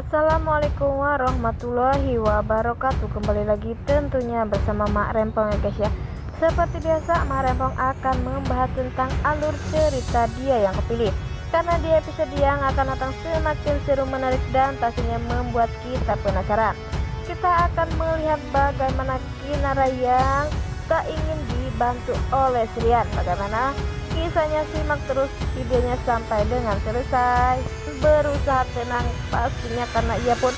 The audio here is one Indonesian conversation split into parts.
Assalamualaikum warahmatullahi wabarakatuh. Kembali lagi tentunya bersama Mak Rempong ya guys ya. Seperti biasa Mak Rempong akan membahas tentang alur cerita dia yang kepilih. Karena di episode yang akan datang semakin seru, menarik dan pastinya membuat kita penasaran. Kita akan melihat bagaimana Kinara yang tak ingin dibantu oleh Srian. Bagaimana kisahnya, simak terus videonya sampai dengan selesai. Berusaha tenang pastinya karena ia pun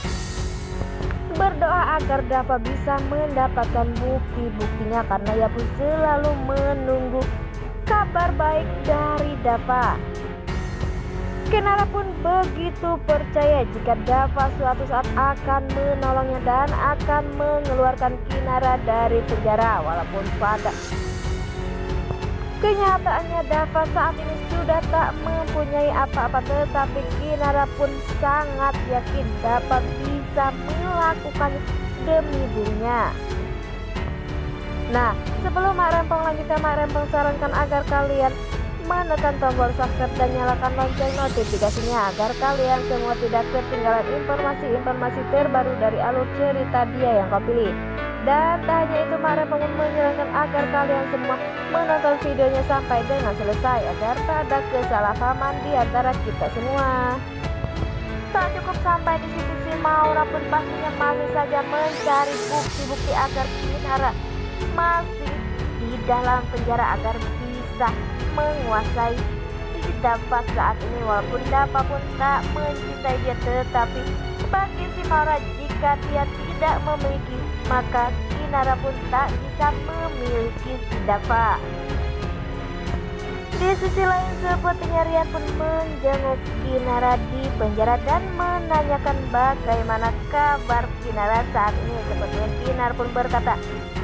berdoa agar Dava bisa mendapatkan bukti-buktinya, karena ia pun selalu menunggu kabar baik dari Dava. Kinara pun begitu percaya jika Dava suatu saat akan menolongnya dan akan mengeluarkan Kinara dari penjara. Walaupun pada kenyataannya Dava saat ini sudah tak mempunyai apa-apa, tetapi Kinara pun sangat yakin Dava bisa melakukan demi dirinya. Nah, sebelum Mak Rempong lanjutkan, Mak Rempong sarankan agar kalian menekan tombol subscribe dan nyalakan lonceng notifikasinya agar kalian semua tidak ketinggalan informasi-informasi terbaru dari alur cerita dia yang kau pilih. Dan tak hanya itu, Mak Rempong menyarankan agar kalian semua menonton videonya sampai dengan selesai agar tak ada kesalahpahaman di antara kita semua. Tak cukup sampai di situ, si Maura pun pastinya masih saja mencari bukti-bukti agar Kinara masih di dalam penjara agar bisa menguasai si Dava saat ini. Walaupun Dava pun tak mencintai dia, tetapi bagi si Maura jika dia tidak memiliki, maka Kinara pun tak bisa memiliki si Dava. Di sisi lain, sepertinya Rian pun menjenguk Kinara di penjara dan menanyakan bagaimana kabar Kinara saat ini. Sepertinya Kinara pun berkata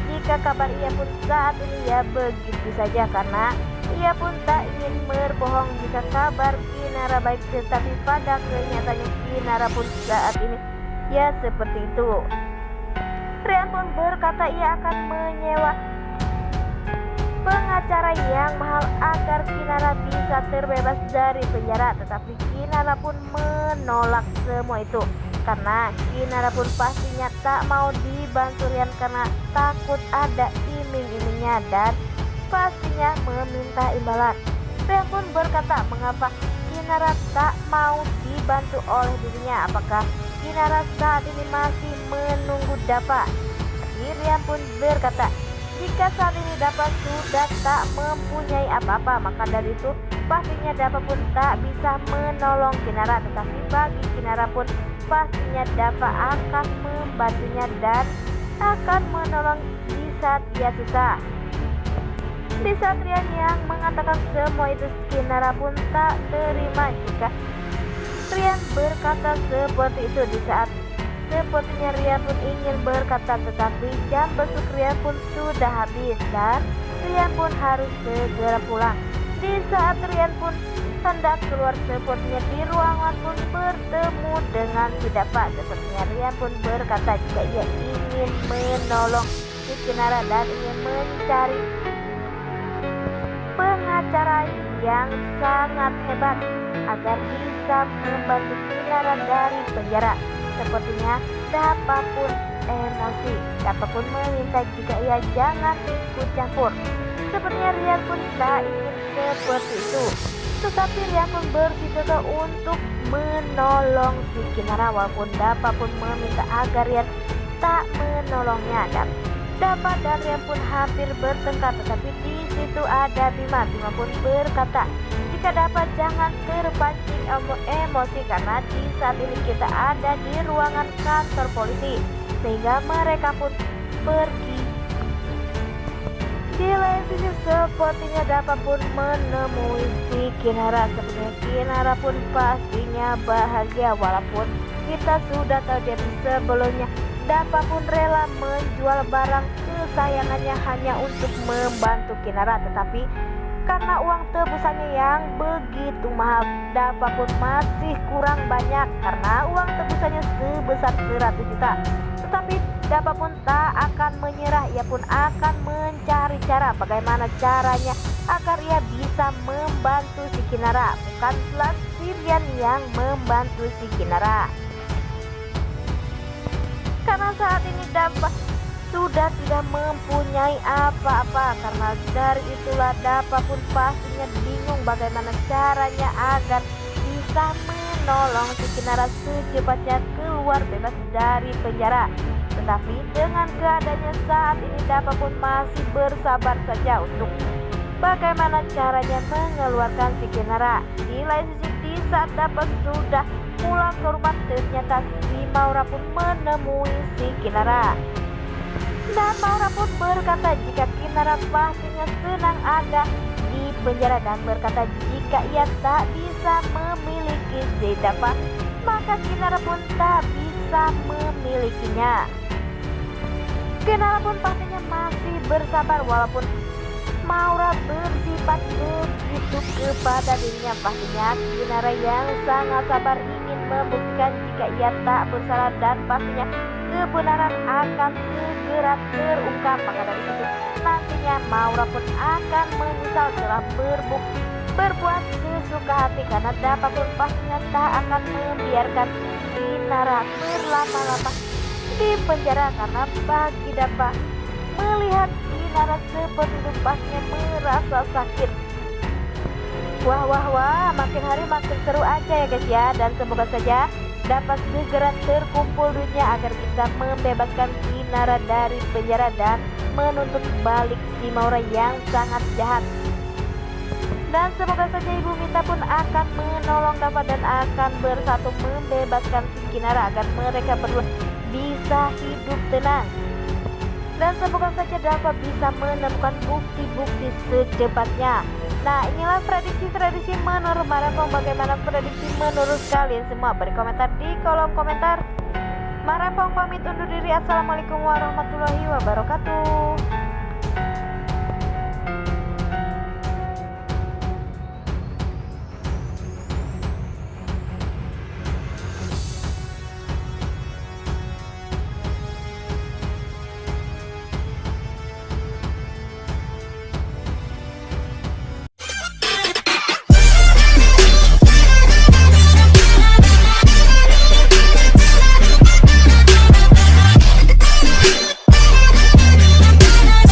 jika kabar ia pun saat ini ya begitu saja, karena ia pun tak ingin berbohong jika kabar Kinara baik, tetapi pada kenyataannya Kinara pun saat ini ya seperti itu. Rian pun berkata ia akan menyewa pengacara yang mahal agar Kinara bisa terbebas dari penjara, tetapi Kinara pun menolak semua itu karena Kinara pun pastinya tak mau dibantu Rian karena takut ada iming-imingnya dan pastinya meminta imbalan. Rian pun berkata mengapa Kinara tak mau dibantu oleh dirinya, apakah Kinara saat ini masih menunggu Dava. Rian pun berkata jika saat ini Dava sudah tak mempunyai apa-apa, maka dari itu pastinya Dava pun tak bisa menolong Kinara, tetapi bagi Kinara pun pastinya Dava akan membantunya dan akan menolong di saat dia susah. Di saat Rian yang mengatakan semua itu, Kinara pun tak terima jika Rian berkata seperti itu. Di saat sepertinya Rian pun ingin berkata, tetapi jam besuk Rian pun sudah habis dan Rian pun harus segera pulang. Di saat Rian pun hendak keluar, sepertinya di ruangan pun bertemu dengan si Dava. Sepertinya Rian pun berkata jika ia ingin menolong si Kinara dan ingin mencari pengacara yang sangat hebat agar bisa membantu Kinara dari penjara. Sepertinya Dava pun emosi. Dava pun meminta jika ia jangan ikut campur. Sepertinya Rian pun tak ingin seperti itu, tetapi Rian pun bersikeras untuk menolong si Kinara. Walaupun Dava pun meminta agar Rian tak menolongnya, dan Dava dan Rian pun hampir bertengkar, tetapi di situ ada Bima. Bima pun berkata jika Dava jangan terpancing emosi karena di saat ini kita ada di ruangan kantor polisi, sehingga mereka pun pergi. Di lain sisi, sepertinya Dava pun menemui si Kinara. Sepertinya Kinara pun pastinya bahagia, walaupun kita sudah tahu dia sebelumnya Dava pun rela menjual barang kesayangannya hanya untuk membantu Kinara, tetapi karena uang tebusannya yang begitu mahal, Dava pun masih kurang banyak karena uang tebusannya sebesar 100 juta. Tetapi Dava pun tak akan menyerah, ia pun akan mencari cara bagaimana caranya agar ia bisa membantu si Kinara, bukanlah si Rian yang membantu si Kinara. karena saat ini Dapa sudah tidak mempunyai apa-apa. Karena dari itulah Dapa pun pastinya bingung bagaimana caranya agar bisa menolong si Kinara secepatnya keluar bebas dari penjara. Tetapi dengan keadaannya saat ini Dapa pun masih bersabar saja untuk bagaimana caranya mengeluarkan si Kinara. Di lain sisi, di saat Dapa sudah pulang ke rumah, ternyata si Maura pun menemui si Kinara. Dan Maura pun berkata jika Kinara pastinya senang ada di penjara dan berkata jika ia tak bisa memiliki si Dapa, maka Kinara pun tak bisa memilikinya. Kinara pun pastinya masih bersabar walaupun Maura bersifat begitu kepada dirinya. Pastinya Kinara yang sangat sabar ingin membuktikan jika ia tak bersalah dan pastinya kebenaran akan segera terungkap. Maka dari situ nantinya Maura pun akan menyesal telah berbuat sesuka hati, karena Dapa pun pastinya tak akan membiarkan Kinara berlama-lama di penjara. Karena bagi Dapa melihat Kinara seperti itu pastinya merasa sakit. Wah, makin hari makin seru aja ya guys ya. Dan semoga saja dapat segera terkumpul duitnya agar bisa membebaskan Kinara dari penjara dan menuntut balik si Maura yang sangat jahat. Dan semoga saja Ibu Mita pun akan menolong Dapa dan akan bersatu membebaskan si Kinara agar mereka berdua bisa hidup tenang. Dan semoga saja Dapa bisa menemukan bukti-bukti secepatnya. Nah, inilah prediksi menurut Marapong. Bagaimana prediksi menurut kalian semua? Beri komentar di kolom komentar. Marapong pamit undur diri. Assalamualaikum warahmatullahi wabarakatuh.